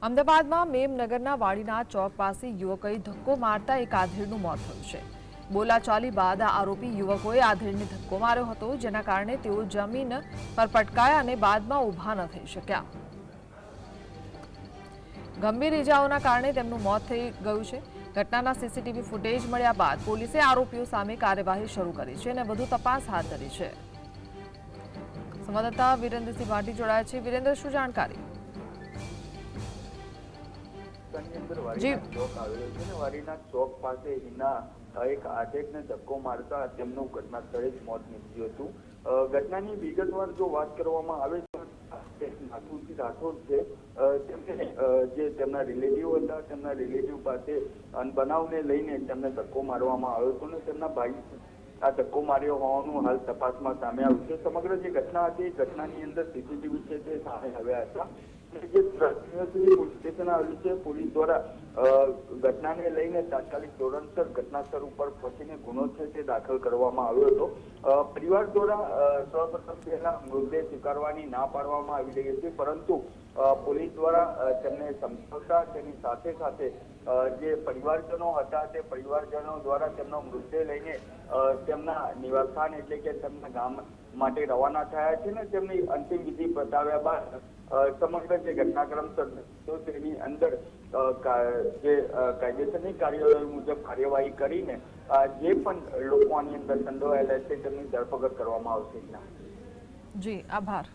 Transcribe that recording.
અમદાવાદમાં મેમનગરના વાડીના ચોક પાસે યુવકોએ ધક્કો મારતા એક આધેડનું મોત થયું છે। બોલાચાલી બાદ આરોપી યુવકોએ આધેડને ધક્કો માર્યો હતો, જેના કારણે તેઓ જમીન પર પટકાયા અને બાદમાં ઊભા ન થઈ શક્યા। ગંભીર ઇજાઓના કારણે તેમનું મોત થઈ ગયું છે। ઘટનાના સીસીટીવી ફૂટેજ મળ્યા બાદ પોલીસે આરોપીઓ સામે કાર્યવાહી શરૂ કરી છે અને વધુ તપાસ હાથ ધરી છે। સંવાદદાતા વિરેન્દ્રસિંહ ભાટી જોડાયા છે। વિરેન્દ્ર, શું જાણકારી? વાડીના ચોક પાસે એક આધેડને ધક્કો મારતા તેમનું ઘટના સ્થળે જ મોત નીપજ્યું હતું। ઘટનાની વિગતવાર જો વાત કરવામાં આવે તો નાથુજી રાઠોડ છે, તેમને જે તેમના રિલેટિવ હતા, તેમના રિલેટિવ પાસે બનાવને લઈને તેમને ધક્કો મારવામાં આવ્યો હતો અને તેમના ભાઈ આ ધક્કો માર્યો હોવાનું હાલ તપાસમાં સામે આવ્યું છે। સમગ્ર જે ઘટના હતી, ઘટનાની અંદર સીસીટીવી છે તે સામે આવ્યા હતા। જે પોલીસ સ્ટેશન આવેલું છે, પોલીસ દ્વારા ઘટનાને લઈને તાત્કાલિક ધોરણસર ઘટનાસ્થળ ઉપર પહોંચીને ગુનો છે તે દાખલ કરવામાં આવ્યો હતો। પરિવાર દ્વારા સૌપ્રથમ પહેલા મૃતદેહ સ્વીકારવાની ના પાડવામાં આવી રહી હતી, પરંતુ પોલીસ દ્વારા તેમને સમજાવતા તેની સાથે સાથે જે પરિવારજનો હતા તે પરિવારજનો દ્વારા તેમનો મૃતદેહ લઈને તેમના નિવાસસ્થાન એટલે કે તેમના ગામ માટે રવાના થયા છે ને તેમની અંતિમ વિધિ પતાવ્યા બાદ સમગ્ર જે ઘટનાક્રમ તો તેની અંદર જે કાયદેસરની કાર્યવાહી મુજબ કાર્યવાહી કરીને જે પણ લોકો આની અંદર સંડોવાયેલા છે તેમની ધરપકડ કરવામાં આવશે। જી, આભાર।